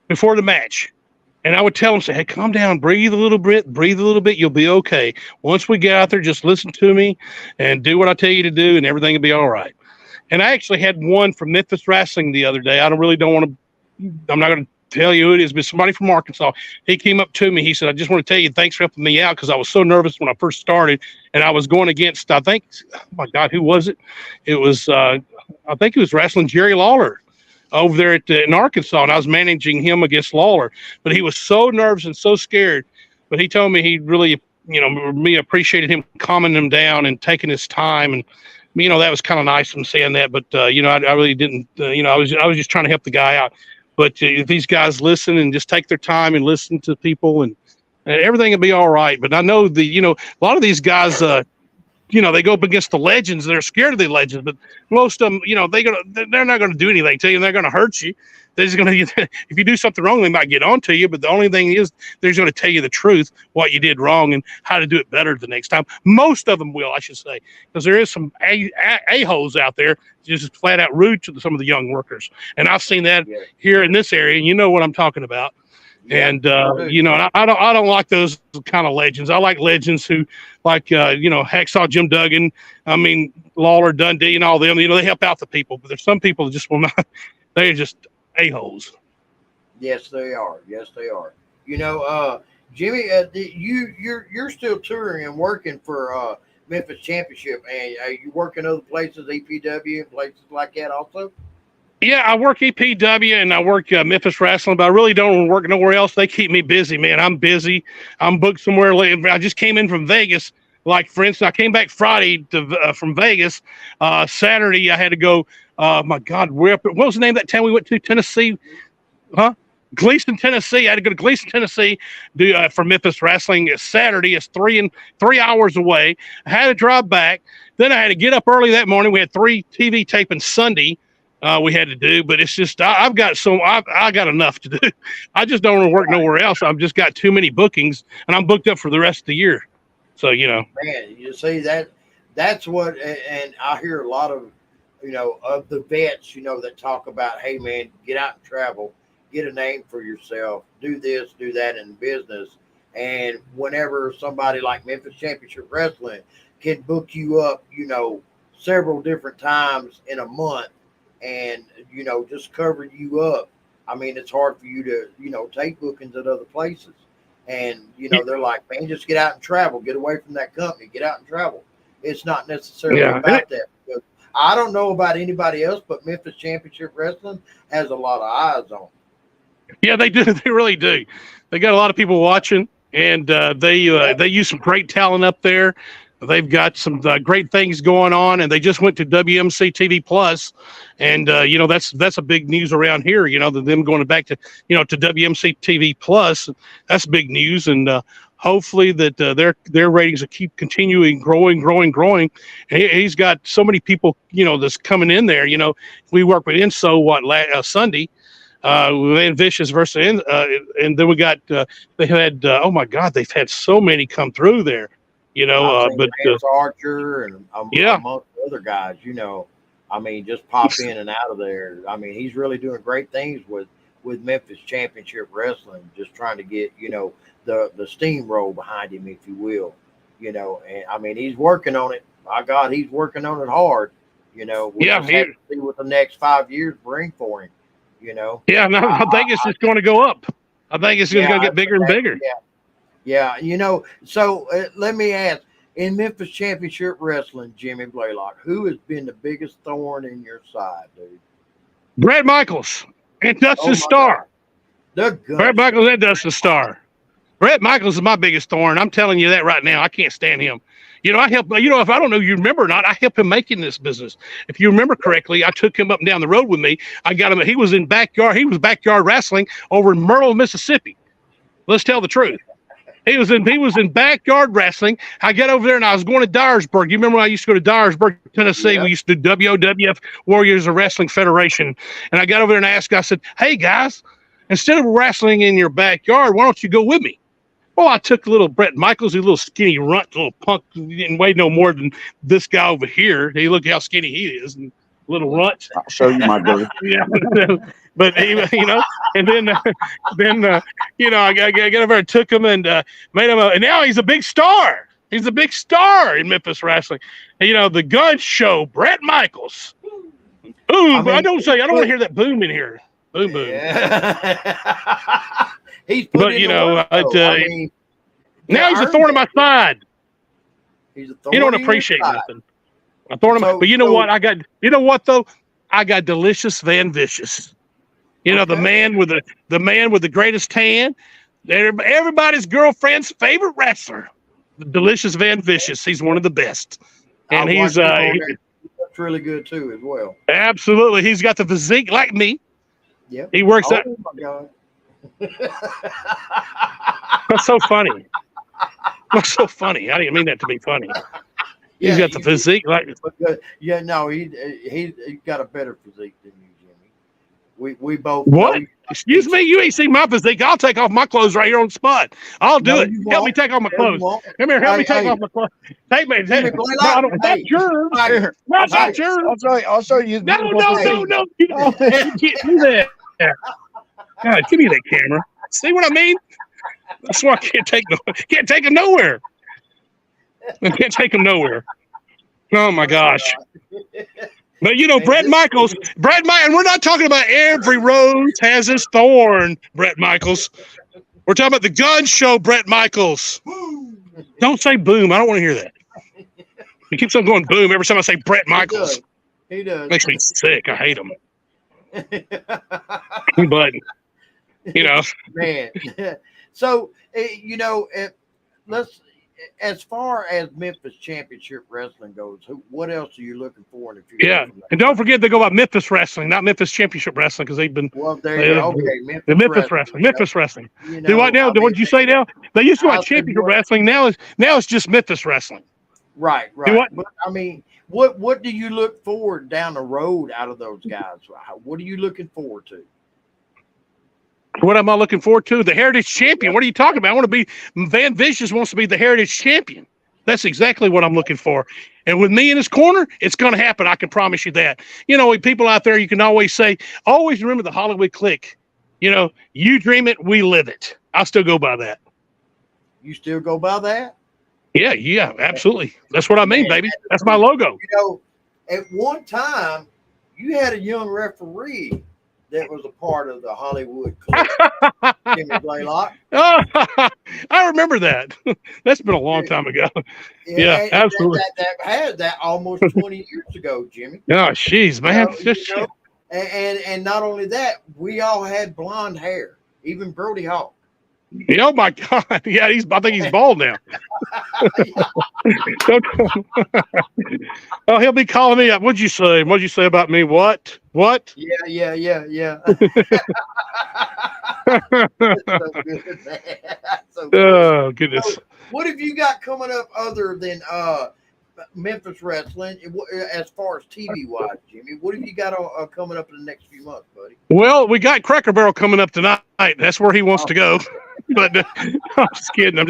before the match. And I would tell them, say, hey, calm down, breathe a little bit, you'll be okay. Once we get out there, just listen to me and do what I tell you to do, and everything will be all right. And I actually had one from Memphis Wrestling the other day. I'm not going to tell you who it is, but somebody from Arkansas. He came up to me. He said, I just want to tell you, thanks for helping me out, because I was so nervous when I first started, and I was going against, I think, oh my God, who was it? It was, I think it was wrestling Jerry Lawler over there in Arkansas, and I was managing him against Lawler. But he was so nervous and so scared. But he told me he really, me appreciated him calming him down and taking his time. And, that was kind of nice from saying that. But, I really didn't, I was just trying to help the guy out. But if these guys listen and just take their time and listen to people, and everything will be all right. But I know a lot of these guys, they go up against the legends. They're scared of the legends, but most of them, they're not going to do anything to you, and they're going to hurt you. They're just going to, if you do something wrong, they might get on to you. But the only thing is, they're going to tell you the truth, what you did wrong, and how to do it better the next time. Most of them will, I should say, because there is some a-holes out there just flat out rude to some of the young workers, and I've seen that here in this area. And you know what I'm talking about. Yeah, and and I don't like those kind of legends. I like legends who, like Hacksaw Jim Duggan. I mean, Lawler, Dundee, and all them. They help out the people. But there's some people that just will not. They're just a-holes. Yes, they are. Jimmy, you're still touring and working for Memphis Championship, and you work in other places, EPW and places like that also. Yeah, I work EPW and I work Memphis Wrestling, but I really don't work nowhere else. They keep me busy, man. I'm busy. I'm booked somewhere late. I just came in from Vegas Like, for instance, I came back Friday from Vegas. Saturday, I had to go. My God, what was the name of that town we went to? Tennessee, huh? Gleason, Tennessee. I had to go to Gleason, Tennessee, for Memphis Wrestling. Saturday. It's 3 hours away. I had to drive back. Then I had to get up early that morning. We had 3 TV tapings Sunday. We had to do, but it's just I've got enough to do. I just don't want to work nowhere else. I've just got too many bookings, and I'm booked up for the rest of the year. So man, you see that's what, and I hear a lot of of the vets that talk about, hey man, get out and travel, get a name for yourself, do this, do that in business, and whenever somebody like Memphis Championship Wrestling can book you up, several different times in a month. And just cover you up. I mean, it's hard for you to take bookings at other places. And they're like, man, just get out and travel, get away from that company, get out and travel. It's not necessarily about that. Because I don't know about anybody else, but Memphis Championship Wrestling has a lot of eyes on them. Yeah, they do. They really do. They got a lot of people watching, and they use some great talent up there. They've got some great things going on, and they just went to WMC TV Plus, and that's a big news around here. Them going back to to WMC TV Plus, that's big news, and hopefully that their ratings will keep continuing growing. He's got so many people that's coming in there. We work with Inso Sunday. Van Vicious versus and then we got they had oh my God, they've had so many come through there. But Archer and amongst other guys, I mean, just pop in and out of there. I mean, he's really doing great things with Memphis Championship Wrestling, just trying to get, the steamroll behind him, if you will, and I mean, he's working on it. My God, he's working on it hard. We just have to see what the next 5 years bring for him, Yeah, no, I think it's just going to go up. I think it's just going to get bigger and bigger. Yeah, so let me ask, in Memphis Championship Wrestling, Jimmy Blaylock, who has been the biggest thorn in your side, dude? Brett Michaels and Dustin Starr. Brett Michaels and Dustin Starr. Brett Michaels is my biggest thorn. I'm telling you that right now. I can't stand him. I helped, if I don't know if you remember or not, I helped him make in this business. If you remember correctly, I took him up and down the road with me. I got him. He was backyard wrestling over in Myrtle, Mississippi. Let's tell the truth. He was in backyard wrestling. I got over there and I was going to Dyersburg. You remember when I used to go to Dyersburg, Tennessee? Yeah. We used to do WOWF, Warriors of Wrestling Federation. And I got over there and asked, I said, hey guys, instead of wrestling in your backyard, why don't you go with me? Well, I took little Brett Michaels, a little skinny runt, little punk. He didn't weigh no more than this guy over here. Hey, look how skinny he is. And little runt. I'll show you my brother. Yeah. But he, and then I got over and took him and made him and now he's a big star. He's a big star in Memphis wrestling. And, the gun show, Brett Michaels. Boom! I don't want to hear that boom in here. Boom, boom. Yeah. He's but now he's a thorn in my side. He's a thorn. You don't appreciate nothing. I thorn him, but you know what? I got Delicious Van Vicious. The man with the greatest tan. Everybody's girlfriend's favorite wrestler. Delicious Van Vicious. He's one of the best. And he's really good too as well. Absolutely. He's got the physique like me. Yeah. He works out. My God. That's so funny. That's so funny. I didn't mean that to be funny. He's got the physique like. Yeah, no, he got a better physique than you, Jimmy. We both. What? Excuse me, you ain't seen my physique. I'll take off my clothes right here on the spot. I'll do it. Help me take off my clothes. Come here, help me take off my clothes. Take me. Not yours. Not yours. I'll show you. No. You can't do that. God, give me that camera. See what I mean? That's why I can't take him nowhere. I can't take him nowhere. Oh my gosh. But Brett Michaels, and we're not talking about every rose has its thorn, Brett Michaels. We're talking about the gun show, Brett Michaels. Don't say boom. I don't want to hear that. He keeps on going boom every time I say Brett Michaels. He does. Makes me sick. I hate him. But man. So let's as far as Memphis Championship Wrestling goes, what else are you looking for in the future? Yeah, and don't forget they go about Memphis Wrestling, not Memphis Championship Wrestling, because they've been. Well, there you go. Okay, The Memphis Memphis Wrestling. Wrestling. Memphis Wrestling. You Do what know, now? I mean, What did you say now? They used to go I by said Championship what- Wrestling. Now it's just Memphis Wrestling. right. what? But I mean, what do you look forward down the road out of those guys? What are you looking forward to? What am I looking forward to? The Heritage Champion. What are you talking about? I want to be Van Vicious wants to be the Heritage Champion. That's exactly what I'm looking for. And with me in his corner, it's going to happen. I can promise you that. You know, people out there, you can always say, always remember the Hollywood clique. You know, you dream it, we live it. I still go by that. You still go by that? Yeah, absolutely. That's what I mean, baby. That's my logo. You know, at one time, you had a young referee that was a part of the Hollywood clique, Jimmy Blaylock. Oh, I remember that. That's been a long time ago. Yeah, absolutely. That almost 20 years ago, Jimmy. Oh, jeez, man. And not only that, we all had blonde hair, even Brody Hawk. Oh my God! Yeah, I think he's bald now. Oh, he'll be calling me up. What'd you say? What'd you say about me? What? Yeah. So good, man. So good. Oh goodness. So, what have you got coming up other than Memphis Wrestling as far as TV wise, Jimmy? What have you got coming up in the next few months, buddy? Well, we got Cracker Barrel coming up tonight. That's where he wants to go. But I'm just kidding.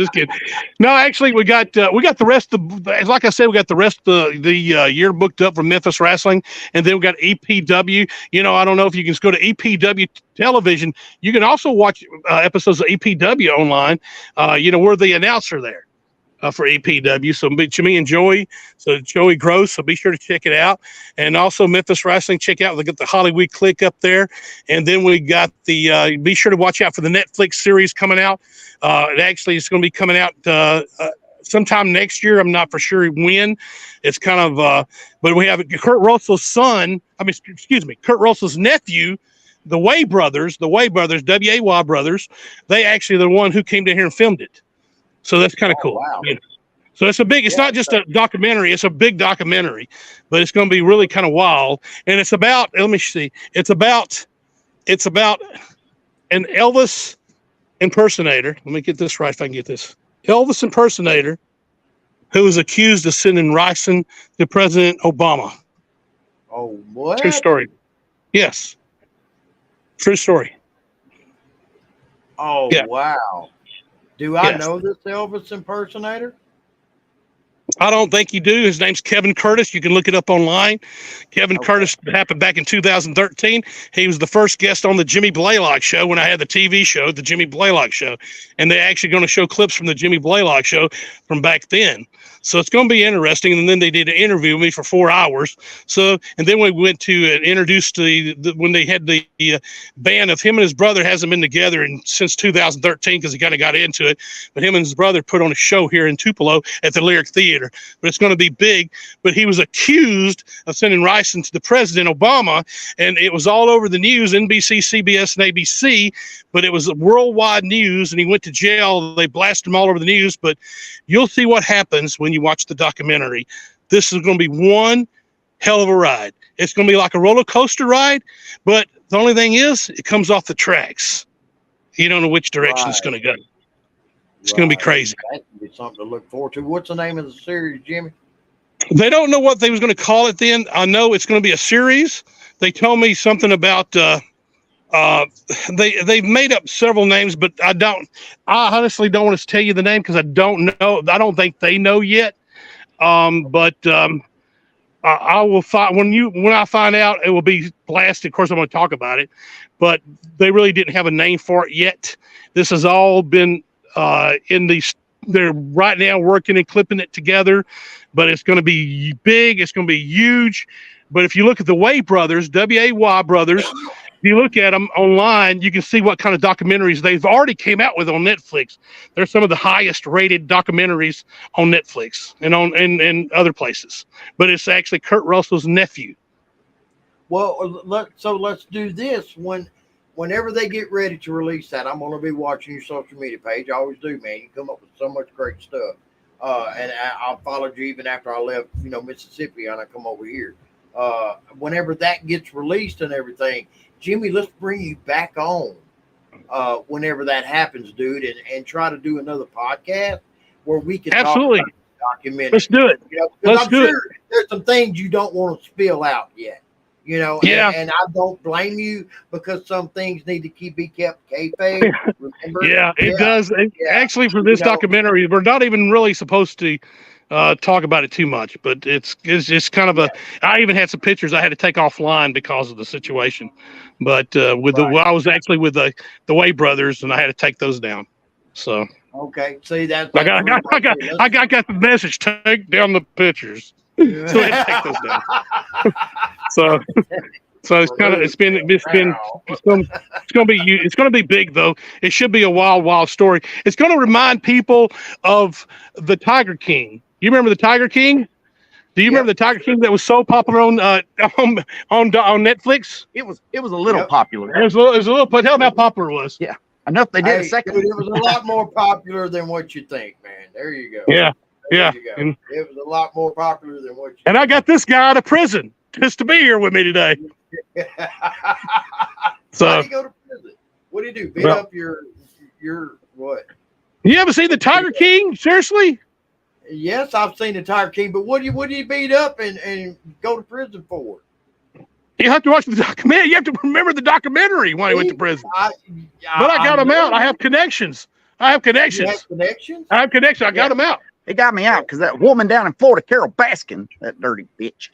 No, actually, we got the rest of like I said, we got the rest of the year booked up for Memphis Wrestling, and then we got EPW. You know, I don't know if you can just go to EPW television. You can also watch episodes of EPW online. You know, we're the announcer there. For EPW, so me and Joey, so Joey Gross, so be sure to check it out. And also Memphis Wrestling, check out, the Hollywood clique up there. And then we got be sure to watch out for the Netflix series coming out. It's going to be coming out sometime next year. I'm not for sure when. It's kind of, but we have Kurt Russell's son, Kurt Russell's nephew, the Way brothers, W-A-Y brothers. They actually are the one who came down here and filmed it. So that's kind of cool. Wow. You know? So it's not just a documentary, it's a big documentary, but it's going to be really kind of wild. And it's about, it's about an Elvis impersonator. Let me get this right if I can get this. Elvis impersonator who was accused of sending ricin to President Obama. Oh, what? True story. Yes. True story. Oh, yeah. Wow. Do I know this Elvis impersonator? I don't think you do. His name's Kevin Curtis. You can look it up online. Kevin Curtis happened back in 2013. He was the first guest on the Jimmy Blaylock show when I had the TV show, the Jimmy Blaylock show. And they're actually going to show clips from the Jimmy Blaylock show from back then. So it's going to be interesting. And then they did an interview with me for 4 hours. And then we went to introduce when they had the band of him and his brother hasn't been together since 2013 because he kind of got into it. But him and his brother put on a show here in Tupelo at the Lyric Theater. But it's going to be big. But he was accused of sending ricin to the President Obama, and it was all over the news, NBC, CBS, and ABC. But it was worldwide news, and he went to jail. They blasted him all over the news. But you'll see what happens when you watch the documentary. This is going to be one hell of a ride. It's going to be like a roller coaster ride, but the only thing is, it comes off the tracks. You don't know which direction it's going to go. It's going to be crazy. That could be something to look forward to. What's the name of the series, Jimmy? They don't know what they was going to call it then. I know it's going to be a series. They told me something about they've made up several names, but I honestly don't want to tell you the name because I don't know. I don't think they know yet. But I will find when I find out, it will be blasted. Of course, I'm going to talk about it, but they really didn't have a name for it yet. This has all been they're right now working and clipping it together, but it's going to be big. It's going to be huge. But if you look at the Way brothers, W-A-Y brothers, if you look at them online, you can see what kind of documentaries they've already came out with on Netflix. They're some of the highest rated documentaries on Netflix and and other places. But it's actually Kurt Russell's nephew. Well, let's do this. Whenever they get ready to release that, I'm going to be watching your social media page. I always do, man. You come up with so much great stuff. And I followed you even after I left, Mississippi, and I come over here. Whenever that gets released and everything, Jimmy, let's bring you back on. Whenever that happens, dude, and try to do another podcast where we can Absolutely. talk about the documentary. Let's do it. Let's I'm do sure there's some things you don't want to spill out yet. Yeah. And I don't blame you because some things need to be kept kayfabe. Remember? Yeah, it does. Actually, for this documentary, we're not even really supposed to talk about it too much, but it's just kind of I even had some pictures I had to take offline because of the situation. But I was actually with the Way brothers, and I had to take those down. So okay, see that's I got the message. Take down the pictures. So I had to take those down. So it's going to be big though. It should be a wild story. It's going to remind people of the Tiger King. You remember the Tiger King? Do you remember the Tiger King that was so popular on Netflix? It was a little popular. It was a little. But tell them how popular it was. Yeah, enough they did a second. Dude, it was a lot more popular than what you think, man. There you go. Yeah. There you go. And it was a lot more popular than what you. And I got this guy out of prison just to be here with me today. So why did he go to prison? What did he do? Beat up your what? You haven't seen the Tiger King? Seriously? Yes, I've seen the Tiger King, but what did he beat up and go to prison for? You have to watch the documentary. You have to remember the documentary when he went to prison. But I got him out. I have connections. You have connections? I have connections. I got him out. It got me out because that woman down in Florida, Carol Baskin, that dirty bitch.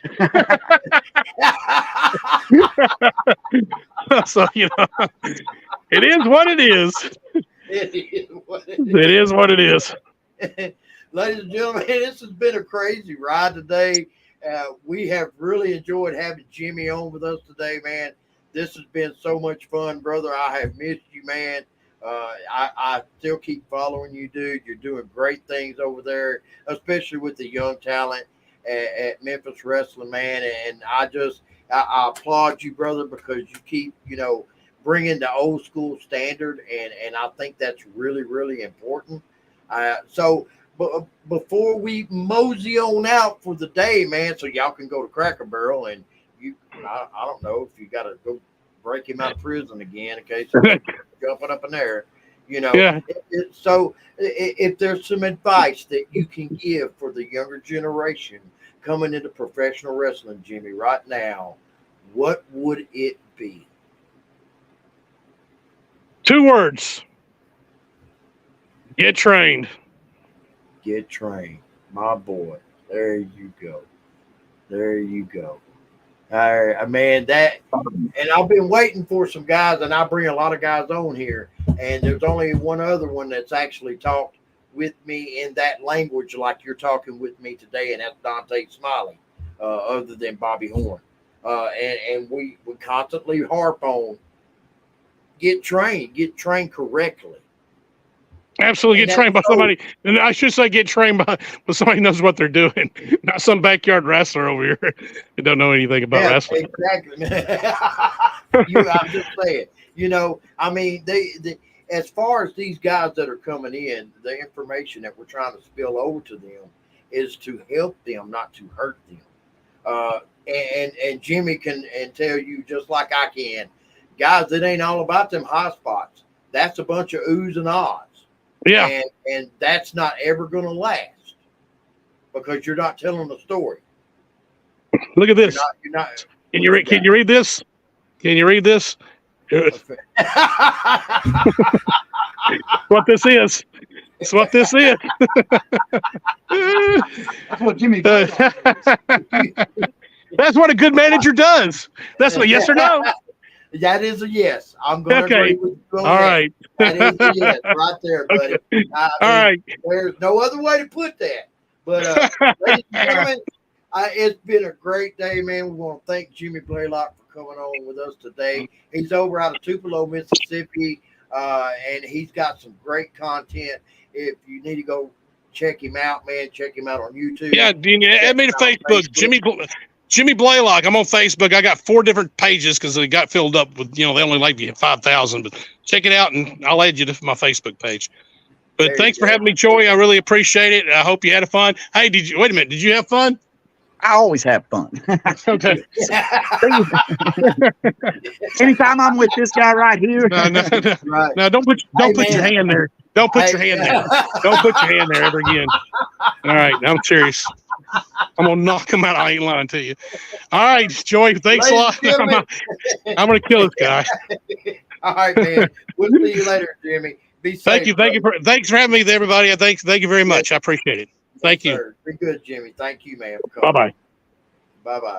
So, it is what it is. It is what it is. It is what it is. Ladies and gentlemen, this has been a crazy ride today. We have really enjoyed having Jimmy on with us today, man. This has been so much fun, brother. I have missed you, man. I still keep following you, dude. You're doing great things over there, especially with the young talent at Memphis Wrestling, man. And I applaud you, brother, because you keep, bringing the old school standard, and I think that's really, really important. So before we mosey on out for the day, man, so y'all can go to Cracker Barrel, and I don't know if you got to go break him out of prison again in case he's jumping up in there, Yeah. So if there's some advice that you can give for the younger generation coming into professional wrestling, Jimmy, right now, what would it be? 2 words. Get trained. Get trained, my boy. There you go. There you go. All right, man. And I've been waiting for some guys, and I bring a lot of guys on here, and there's only one other one that's actually talked with me in that language, like you're talking with me today, and that's Dante Smiley, other than Bobby Horn. And we constantly harp on get trained correctly. Absolutely, get trained by somebody. And I should say get trained by somebody who knows what they're doing, not some backyard wrestler over here who don't know anything about wrestling. Exactly. I'm just saying, I mean, they as far as these guys that are coming in, the information that we're trying to spill over to them is to help them, not to hurt them. And Jimmy can tell you just like I can, guys, it ain't all about them high spots. That's a bunch of oohs and ahs. Yeah. And that's not ever going to last because you're not telling the story. Look at this. You're not, can you read this? Can you read this? What this is. It's what this is. That's what Jimmy Blaylock is. That's what a good manager does. That's what, yes or no? That is a yes. I'm going to agree with you. All right. That is a yes right there, buddy. Okay. All right. There's no other way to put that. But, ladies and gentlemen, it's been a great day, man. We want to thank Jimmy Blaylock for coming on with us today. He's over out of Tupelo, Mississippi, and he's got some great content. If you need to go check him out, man, check him out on YouTube. Yeah, add me to Facebook. Jimmy Blaylock. I'm on Facebook. I got 4 different pages because they got filled up with, they only like me at 5,000. But check it out, and I'll add you to my Facebook page. But There thanks you for go. having me, Joey. I really appreciate it. I hope you had fun. Hey, wait a minute? Did you have fun? I always have fun. Okay. Anytime I'm with this guy right here. No. Right. No, don't put your man. hand there. Don't put your hand there. Don't put your hand there ever again. All right, I'm serious. I'm gonna knock him out. I ain't lying to you. All right, Joey. Thanks a lot. I'm gonna kill this guy. All right, man. We'll see you later, Jimmy. Be safe. Thanks for having me, everybody. Thank you very much. I appreciate it. Thank you. Sir. Be good, Jimmy. Thank you, man. Bye bye. Bye bye.